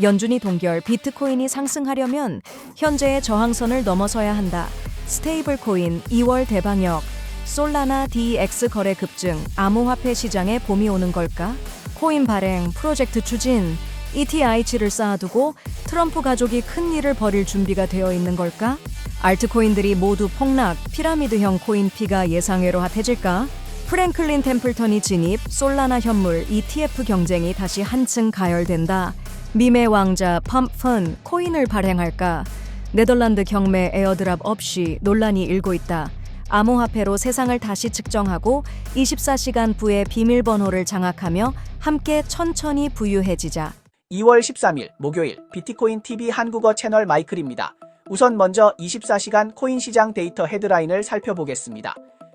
연준이 동결 비트코인이 상승하려면 현재의 저항선을 넘어서야 한다. 스테이블 코인 2월 대방역, 솔라나 DX 거래 급증, 암호화폐 시장에 봄이 오는 걸까? 코인 발행, 프로젝트 추진, ETH를 쌓아두고 트럼프 가족이 큰 일을 벌일 준비가 되어 있는 걸까? 알트코인들이 모두 폭락, 피라미드형 코인 피가 예상외로 핫해질까? 프랭클린 템플턴이 진입, 솔라나 현물, ETF 경쟁이 다시 한층 가열된다. 밈의 왕자 펌펀 코인을 발행할까? 네덜란드 경매 에어드랍 없이 논란이 일고 있다. 암호화폐로 세상을 다시 측정하고 24시간 부의 비밀번호를 장악하며 함께 천천히 부유해지자. 2월 13일 목요일 비트코인 TV 한국어 채널 마이클입니다. 우선 먼저 24시간 코인 시장 데이터 헤드라인을 살펴보겠습니다.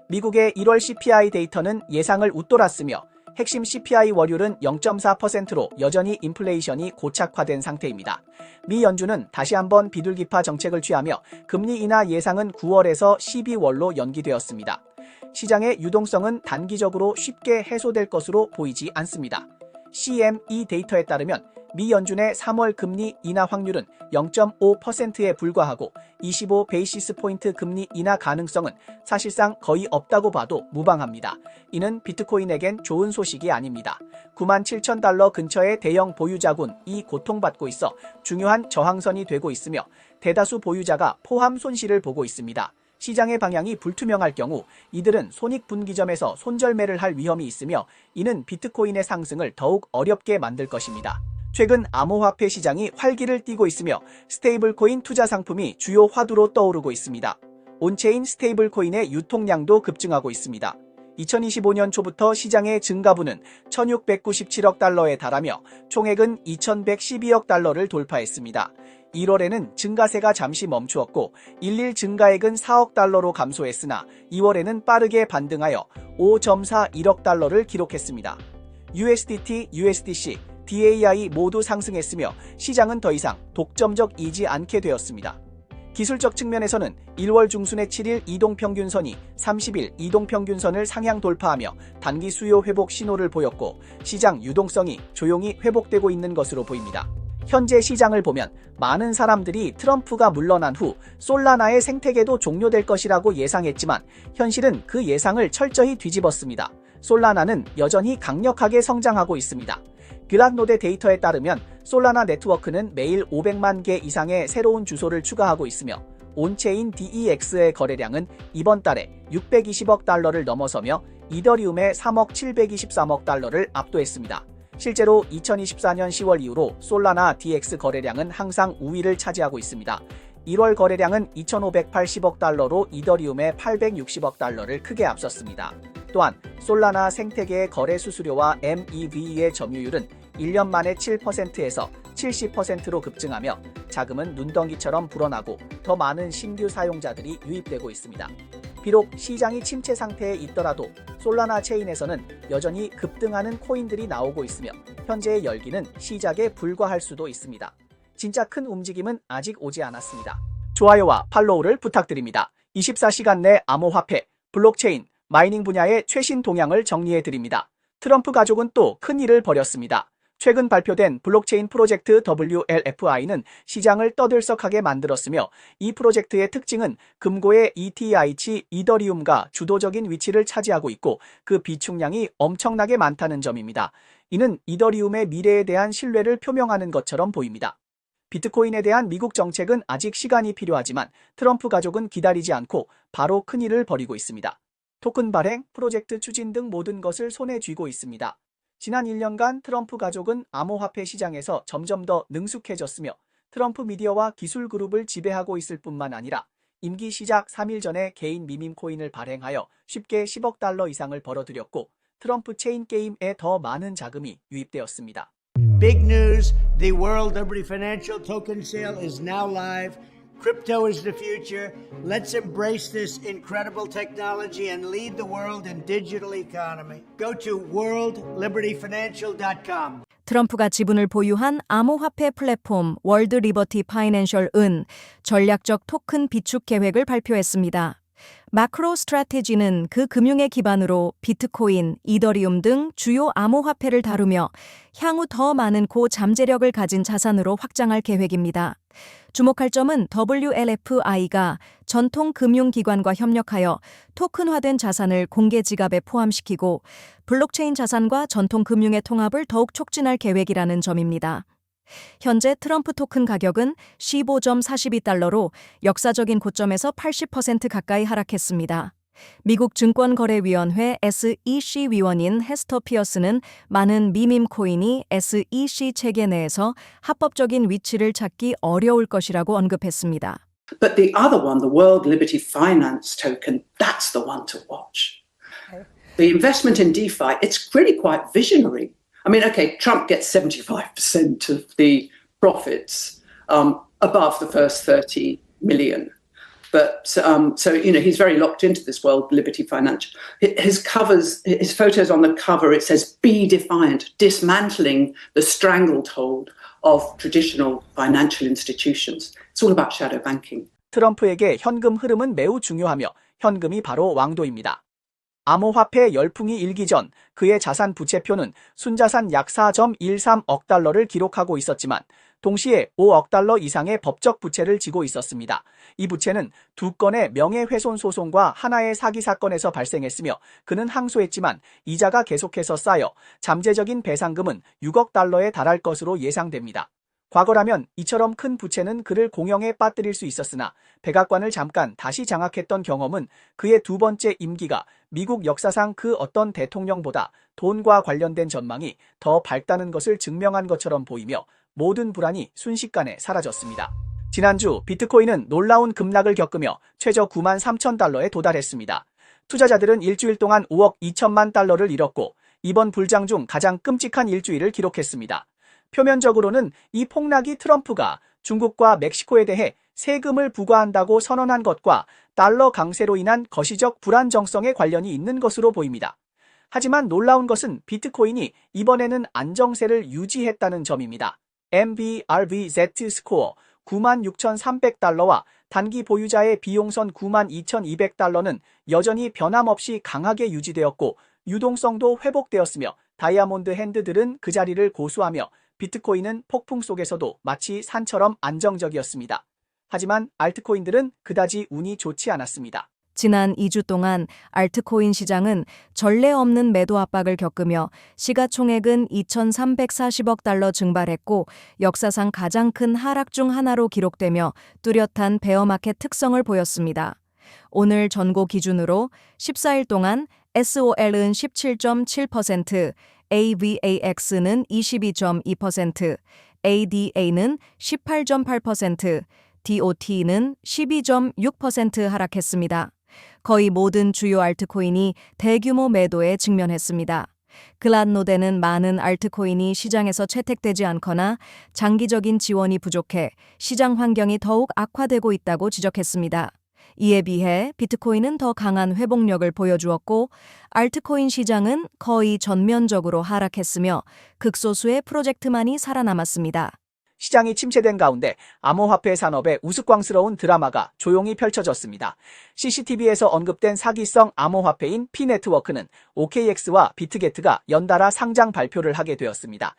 미국의 1월 CPI 데이터는 예상을 웃돌았으며 핵심 CPI 월율은 0.4%로 여전히 인플레이션이 고착화된 상태입니다. 미 연준은 다시 한번 비둘기파 정책을 취하며 금리 인하 예상은 9월에서 12월로 연기되었습니다. 시장의 유동성은 단기적으로 쉽게 해소될 것으로 보이지 않습니다. CME 데이터에 따르면 미 연준의 3월 금리 인하 확률은 0.5%에 불과하고 25 베이시스 포인트 금리 인하 가능성은 사실상 거의 없다고 봐도 무방합니다. 이는 비트코인에겐 좋은 소식이 아닙니다. 97,000달러 근처의 대형 보유자군이 고통받고 있어 중요한 저항선이 되고 있으며 대다수 보유자가 포함 손실을 보고 있습니다. 시장의 방향이 불투명할 경우 이들은 손익분기점에서 손절매를 할 위험이 있으며 이는 비트코인의 상승을 더욱 어렵게 만들 것입니다. 최근 암호화폐 시장이 활기를 띠고 있으며 스테이블코인 투자 상품이 주요 화두로 떠오르고 있습니다. 온체인 스테이블코인의 유통량도 급증하고 있습니다. 2025년 초부터 시장의 증가분은 1,697억 달러에 달하며 총액은 2,112억 달러를 돌파했습니다. 1월에는 증가세가 잠시 멈추었고 1일 증가액은 4억 달러로 감소했으나 2월에는 빠르게 반등하여 5.41억 달러를 기록했습니다. USDT, USDC, DAI 모두 상승했으며 시장은 더 이상 독점적이지 않게 되었습니다. 기술적 측면에서는 1월 중순의 7일 이동평균선이 30일 이동평균선을 상향 돌파하며 단기 수요 회복 신호를 보였고 시장 유동성이 조용히 회복되고 있는 것으로 보입니다. 현재 시장을 보면 많은 사람들이 트럼프가 물러난 후 솔라나의 생태계도 종료될 것이라고 예상했지만 현실은 그 예상을 철저히 뒤집었습니다. 솔라나는 여전히 강력하게 성장하고 있습니다. 글락노데 데이터에 따르면 솔라나 네트워크는 매일 500만 개 이상의 새로운 주소를 추가하고 있으며 온체인 DEX의 거래량은 이번 달에 620억 달러를 넘어서며 이더리움의 3억 723억 달러를 압도했습니다. 실제로 2024년 10월 이후로 솔라나 DX 거래량은 항상 우위를 차지하고 있습니다. 1월 거래량은 2,580억 달러로 이더리움의 860억 달러를 크게 앞섰습니다. 또한 솔라나 생태계의 거래 수수료와 MEV의 점유율은 1년 만에 7%에서 70%로 급증하며 자금은 눈덩이처럼 불어나고 더 많은 신규 사용자들이 유입되고 있습니다. 비록 시장이 침체 상태에 있더라도 솔라나 체인에서는 여전히 급등하는 코인들이 나오고 있으며 현재의 열기는 시작에 불과할 수도 있습니다. 진짜 큰 움직임은 아직 오지 않았습니다. 좋아요와 팔로우를 부탁드립니다. 24시간 내 암호화폐, 블록체인, 마이닝 분야의 최신 동향을 정리해드립니다. 트럼프 가족은 또 큰 일을 벌였습니다. 최근 발표된 블록체인 프로젝트 WLFI는 시장을 떠들썩하게 만들었으며 이 프로젝트의 특징은 금고의 ETH, 이더리움과 주도적인 위치를 차지하고 있고 그 비축량이 엄청나게 많다는 점입니다. 이는 이더리움의 미래에 대한 신뢰를 표명하는 것처럼 보입니다. 비트코인에 대한 미국 정책은 아직 시간이 필요하지만 트럼프 가족은 기다리지 않고 바로 큰 일을 벌이고 있습니다. 토큰 발행, 프로젝트 추진 등 모든 것을 손에 쥐고 있습니다. 지난 1년간 트럼프 가족은 암호화폐 시장에서 점점 더 능숙해졌으며 트럼프 미디어와 기술 그룹을 지배하고 있을 뿐만 아니라 임기 시작 3일 전에 개인 미밈 코인을 발행하여 쉽게 10억 달러 이상을 벌어들였고 트럼프 체인 게임에 더 많은 자금이 유입되었습니다. Big news, the World Liberty Financial Token Sale is now live. Crypto is the future. Let's embrace this incredible technology and lead the world in digital economy. Go to worldlibertyfinancial.com. 트럼프가 지분을 보유한 암호화폐 플랫폼 월드 리버티 파이낸셜은 전략적 토큰 비축 계획을 발표했습니다. 마크로 스트래티지는 그 금융의 기반으로 비트코인, 이더리움 등 주요 암호화폐를 다루며 향후 더 많은 고잠재력을 가진 자산으로 확장할 계획입니다. 주목할 점은 WLFI가 전통 금융기관과 협력하여 토큰화된 자산을 공개 지갑에 포함시키고 블록체인 자산과 전통 금융의 통합을 더욱 촉진할 계획이라는 점입니다. 현재 트럼프 토큰 가격은 15.42달러로 역사적인 고점에서 80% 가까이 하락했습니다. 미국 증권거래위원회 SEC 위원인 헤스터 피어스는 많은 미밈 코인이 SEC 체계 내에서 합법적인 위치를 찾기 어려울 것이라고 언급했습니다. But the other one, the World Liberty Finance token, that's the one to watch. The investment in DeFi, it's really quite visionary. I mean, okay, Trump gets 75% of the profits above the first 30 million. But so, he's very locked into this World Liberty Finance. His photos on the cover, it says, "Be defiant, dismantling the stranglehold of traditional financial institutions." It's all about shadow banking. 트럼프에게 현금 흐름은 매우 중요하며 현금이 바로 왕도입니다. 암호화폐 열풍이 일기 전 그의 자산 부채표는 순자산 약 4.13억 달러를 기록하고 있었지만 동시에 5억 달러 이상의 법적 부채를 지고 있었습니다. 이 부채는 2건의 명예훼손 소송과 하나의 사기 사건에서 발생했으며 그는 항소했지만 이자가 계속해서 쌓여 잠재적인 배상금은 6억 달러에 달할 것으로 예상됩니다. 과거라면 이처럼 큰 부채는 그를 공영에 빠뜨릴 수 있었으나 백악관을 잠깐 다시 장악했던 경험은 그의 두 번째 임기가 미국 역사상 그 어떤 대통령보다 돈과 관련된 전망이 더 밝다는 것을 증명한 것처럼 보이며 모든 불안이 순식간에 사라졌습니다. 지난주 비트코인은 놀라운 급락을 겪으며 최저 9만 3천 달러에 도달했습니다. 투자자들은 일주일 동안 5억 2천만 달러를 잃었고 이번 불장 중 가장 끔찍한 일주일을 기록했습니다. 표면적으로는 이 폭락이 트럼프가 중국과 멕시코에 대해 세금을 부과한다고 선언한 것과 달러 강세로 인한 거시적 불안정성에 관련이 있는 것으로 보입니다. 하지만 놀라운 것은 비트코인이 이번에는 안정세를 유지했다는 점입니다. MBRVZ 스코어 96,300달러와 단기 보유자의 비용선 92,200달러는 여전히 변함없이 강하게 유지되었고 유동성도 회복되었으며 다이아몬드 핸드들은 그 자리를 고수하며 비트코인은 폭풍 속에서도 마치 산처럼 안정적이었습니다. 하지만 알트코인들은 그다지 운이 좋지 않았습니다. 지난 2주 동안 알트코인 시장은 전례 없는 매도 압박을 겪으며 시가총액은 2,340억 달러 증발했고 역사상 가장 큰 하락 중 하나로 기록되며 뚜렷한 베어마켓 특성을 보였습니다. 오늘 전고 기준으로 14일 동안 SOL은 17.7%, AVAX는 22.2%, ADA는 18.8%, DOT는 12.6% 하락했습니다. 거의 모든 주요 알트코인이 대규모 매도에 직면했습니다. 글란노데는 많은 알트코인이 시장에서 채택되지 않거나 장기적인 지원이 부족해 시장 환경이 더욱 악화되고 있다고 지적했습니다. 이에 비해 비트코인은 더 강한 회복력을 보여주었고 알트코인 시장은 거의 전면적으로 하락했으며 극소수의 프로젝트만이 살아남았습니다. 시장이 침체된 가운데 암호화폐 산업의 우스꽝스러운 드라마가 조용히 펼쳐졌습니다. CCTV에서 언급된 사기성 암호화폐인 P네트워크는 OKX와 비트게트가 연달아 상장 발표를 하게 되었습니다.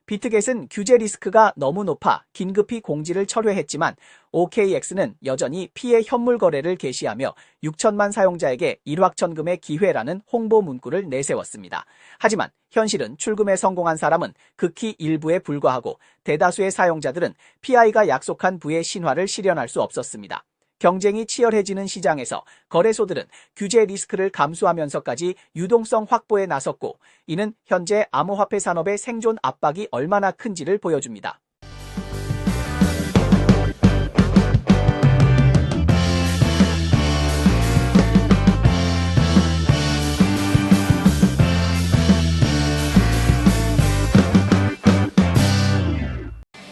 비트겟은 규제 리스크가 너무 높아 긴급히 공지를 철회했지만 OKX는 여전히 피해 현물 거래를 개시하며 6천만 사용자에게 일확천금의 기회라는 홍보 문구를 내세웠습니다. 하지만 현실은 출금에 성공한 사람은 극히 일부에 불과하고 대다수의 사용자들은 PI가 약속한 부의 신화를 실현할 수 없었습니다. 경쟁이 치열해지는 시장에서 거래소들은 규제 리스크를 감수하면서까지 유동성 확보에 나섰고 이는 현재 암호화폐 산업의 생존 압박이 얼마나 큰지를 보여줍니다.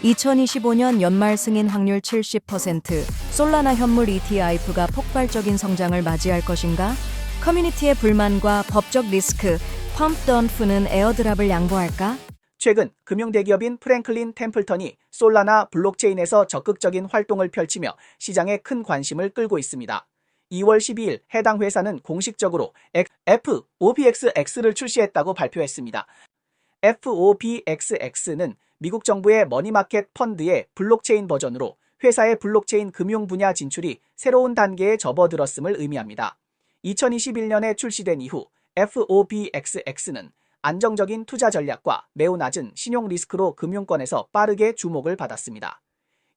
(2025년) 연말 승인 확률 70%, 솔라나 현물 ETF가 폭발적인 성장을 맞이할 것인가? 커뮤니티의 불만과 법적 리스크, 펌프던프는 에어드랍을 양보할까? 최근 금융대기업인 프랭클린 템플턴이 솔라나 블록체인에서 적극적인 활동을 펼치며 시장에 큰 관심을 끌고 있습니다. 2월 12일 해당 회사는 공식적으로 FOBXX를 출시했다고 발표했습니다. FOBXX는 미국 정부의 머니마켓 펀드의 블록체인 버전으로 회사의 블록체인 금융 분야 진출이 새로운 단계에 접어들었음을 의미합니다. 2021년에 출시된 이후 FOBXX는 안정적인 투자 전략과 매우 낮은 신용 리스크로 금융권에서 빠르게 주목을 받았습니다.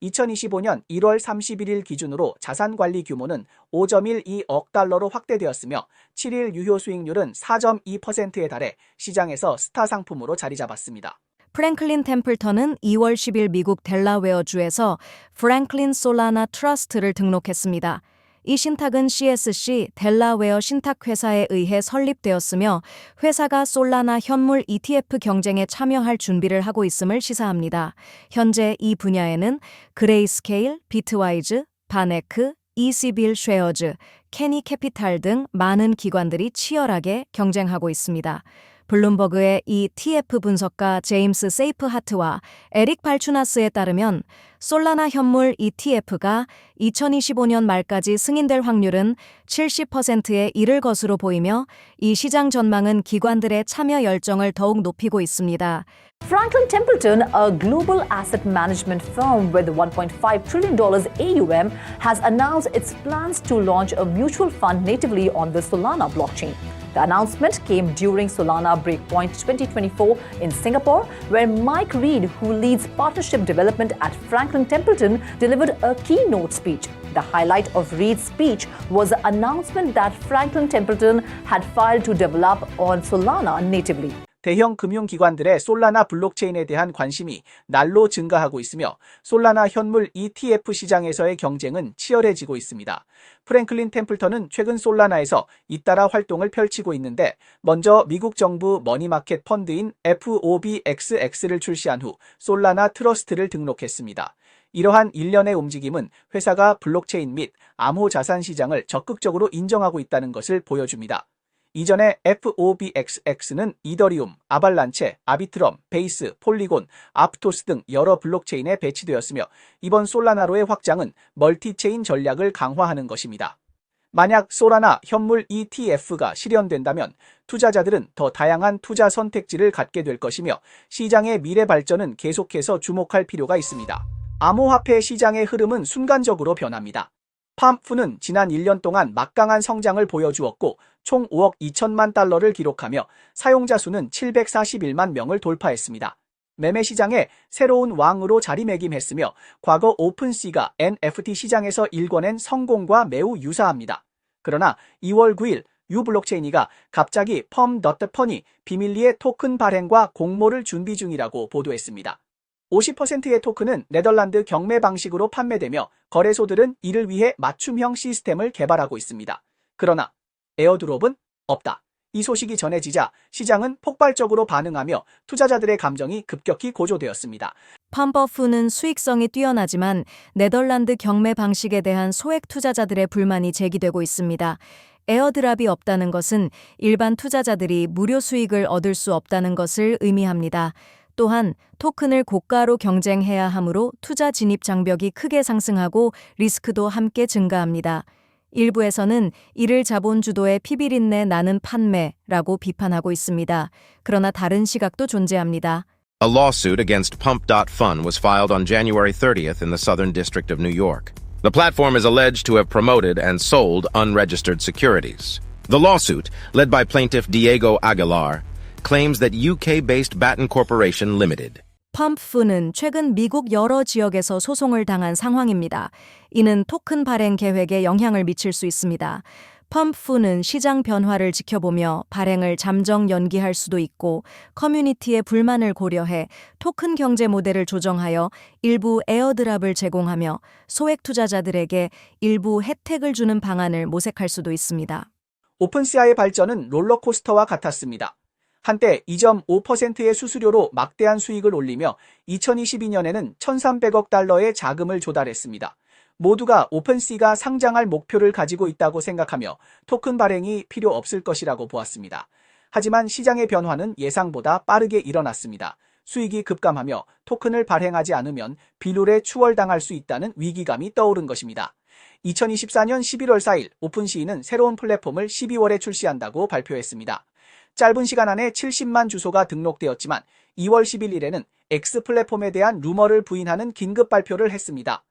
2025년 1월 31일 기준으로 자산 관리 규모는 5.12억 달러로 확대되었으며 7일 유효 수익률은 4.2%에 달해 시장에서 스타 상품으로 자리 잡았습니다. 프랭클린 템플턴은 2월 10일 미국 델라웨어주에서 프랭클린 솔라나 트러스트를 등록했습니다. 이 신탁은 CSC 델라웨어 신탁회사에 의해 설립되었으며 회사가 솔라나 현물 ETF 경쟁에 참여할 준비를 하고 있음을 시사합니다. 현재 이 분야에는 그레이스케일, 비트와이즈, 바네크, 이시빌 쉐어즈, 케니 캐피탈 등 많은 기관들이 치열하게 경쟁하고 있습니다. 블룸버그의 ETF 분석가 제임스 세이프하트와 에릭 발추나스에 따르면 솔라나 현물 ETF가 2025년 말까지 승인될 확률은 70%에 이를 것으로 보이며 이 시장 전망은 기관들의 참여 열정을 더욱 높이고 있습니다. Franklin Templeton, a global asset management firm with $1.5 trillion AUM, has announced its plans to launch a mutual fund natively on the Solana blockchain. The announcement came during Solana Breakpoint 2024 in Singapore, where Mike Reed, who leads partnership development at Franklin Templeton, delivered a keynote speech. The highlight of Reed's speech was the announcement that Franklin Templeton had filed to develop on Solana natively. 대형 금융기관들의 솔라나 블록체인에 대한 관심이 날로 증가하고 있으며 솔라나 현물 ETF 시장에서의 경쟁은 치열해지고 있습니다. 프랭클린 템플턴은 최근 솔라나에서 잇따라 활동을 펼치고 있는데 먼저 미국 정부 머니마켓 펀드인 FOBXX를 출시한 후 솔라나 트러스트를 등록했습니다. 이러한 일련의 움직임은 회사가 블록체인 및 암호 자산 시장을 적극적으로 인정하고 있다는 것을 보여줍니다. 이전에 FOBXX는 이더리움, 아발란체, 아비트럼, 베이스, 폴리곤, 아프토스 등 여러 블록체인에 배치되었으며 이번 솔라나로의 확장은 멀티체인 전략을 강화하는 것입니다. 만약 솔라나 현물 ETF가 실현된다면 투자자들은 더 다양한 투자 선택지를 갖게 될 것이며 시장의 미래 발전은 계속해서 주목할 필요가 있습니다. 암호화폐 시장의 흐름은 순간적으로 변합니다. 팜프는 지난 1년 동안 막강한 성장을 보여주었고 총 5억 2천만 달러를 기록하며 사용자 수는 741만 명을 돌파했습니다. 매매 시장의 새로운 왕으로 자리매김했으며 과거 오픈시가 NFT 시장에서 일궈낸 성공과 매우 유사합니다. 그러나 2월 9일 유블록체인이가 갑자기 펌.펀이 비밀리에 토큰 발행과 공모를 준비 중이라고 보도했습니다. 50%의 토큰은 네덜란드 경매 방식으로 판매되며 거래소들은 이를 위해 맞춤형 시스템을 개발하고 있습니다. 그러나 에어드롭은 없다. 이 소식이 전해지자 시장은 폭발적으로 반응하며 투자자들의 감정이 급격히 고조되었습니다. 팜버프는 수익성이 뛰어나지만 네덜란드 경매 방식에 대한 소액 투자자들의 불만이 제기되고 있습니다. 에어드랍이 없다는 것은 일반 투자자들이 무료 수익을 얻을 수 없다는 것을 의미합니다. 또한 토큰을 고가로 경쟁해야 하므로 투자 진입 장벽이 크게 상승하고 리스크도 함께 증가합니다. 일부에서는 이를 자본 주도의 피비린내 나는 판매라고 비판하고 있습니다. 그러나 다른 시각도 존재합니다. A lawsuit against Pump.Fun was filed on January 30th in the Southern District of New York. The platform is alleged to have promoted and sold unregistered securities. The lawsuit, led by plaintiff Diego Aguilar, claims that UK-based Batten Corporation Limited 펌프는 최근 미국 여러 지역에서 소송을 당한 상황입니다. 이는 토큰 발행 계획에 영향을 미칠 수 있습니다. 펌프는 시장 변화를 지켜보며 발행을 잠정 연기할 수도 있고 커뮤니티의 불만을 고려해 토큰 경제 모델을 조정하여 일부 에어드랍을 제공하며 소액 투자자들에게 일부 혜택을 주는 방안을 모색할 수도 있습니다. 오픈시아의 발전은 롤러코스터와 같았습니다. 한때 2.5%의 수수료로 막대한 수익을 올리며 2022년에는 1,300억 달러의 자금을 조달했습니다. 모두가 오픈시가 상장할 목표를 가지고 있다고 생각하며 토큰 발행이 필요 없을 것이라고 보았습니다. 하지만 시장의 변화는 예상보다 빠르게 일어났습니다. 수익이 급감하며 토큰을 발행하지 않으면 비룰에 추월당할 수 있다는 위기감이 떠오른 것입니다. 2024년 11월 4일 오픈시이는 새로운 플랫폼을 12월에 출시한다고 발표했습니다. 짧은 시간 안에 70만 주소가 등록되었지만 2월 11일에는 X 플랫폼에 대한 루머를 부인하는 긴급 발표를 했습니다.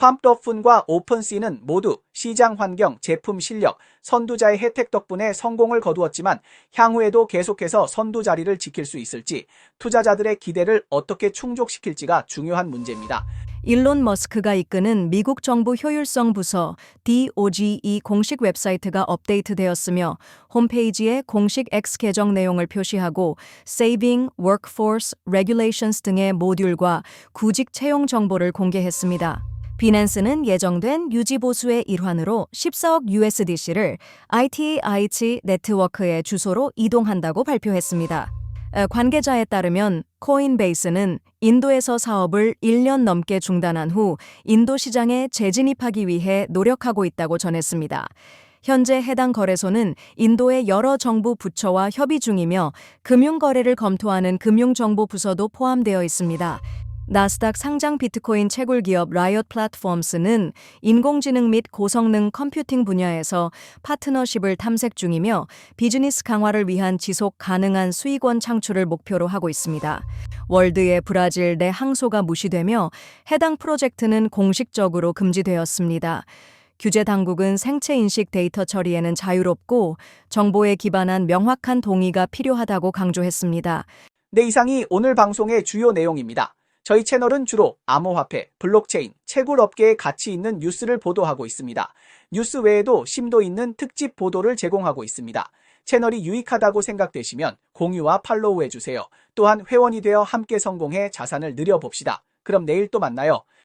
팜프더푼과 오픈시는 모두 시장 환경, 제품 실력, 선두자의 혜택 덕분에 성공을 거두었지만 향후에도 계속해서 선두 자리를 지킬 수 있을지 투자자들의 기대를 어떻게 충족시킬지가 중요한 문제입니다. 일론 머스크가 이끄는 미국 정부 효율성 부서 DOGE 공식 웹사이트가 업데이트되었으며 홈페이지에 공식 X 계정 내용을 표시하고 Saving, Workforce, Regulations 등의 모듈과 구직 채용 정보를 공개했습니다. 비낸스는 예정된 유지 보수의 일환으로 14억 USDC를 ITH 네트워크의 주소로 이동한다고 발표했습니다. 관계자에 따르면 코인베이스는 인도에서 사업을 1년 넘게 중단한 후 인도 시장에 재진입하기 위해 노력하고 있다고 전했습니다. 현재 해당 거래소는 인도의 여러 정부 부처와 협의 중이며 금융거래를 검토하는 금융정보부서도 포함되어 있습니다. 나스닥 상장 비트코인 채굴 기업 라이엇 플랫폼스는 인공지능 및 고성능 컴퓨팅 분야에서 파트너십을 탐색 중이며 비즈니스 강화를 위한 지속 가능한 수익원 창출을 목표로 하고 있습니다. 월드의 브라질 내 항소가 무시되며 해당 프로젝트는 공식적으로 금지되었습니다. 규제 당국은 생체 인식 데이터 처리에는 자유롭고 정보에 기반한 명확한 동의가 필요하다고 강조했습니다. 네, 이상이 오늘 방송의 주요 내용입니다. 저희 채널은 주로 암호화폐, 블록체인, 채굴 업계에 가치 있는 뉴스를 보도하고 있습니다. 뉴스 외에도 심도 있는 특집 보도를 제공하고 있습니다. 채널이 유익하다고 생각되시면 공유와 팔로우 해주세요. 또한 회원이 되어 함께 성공해 자산을 늘려봅시다. 그럼 내일 또 만나요.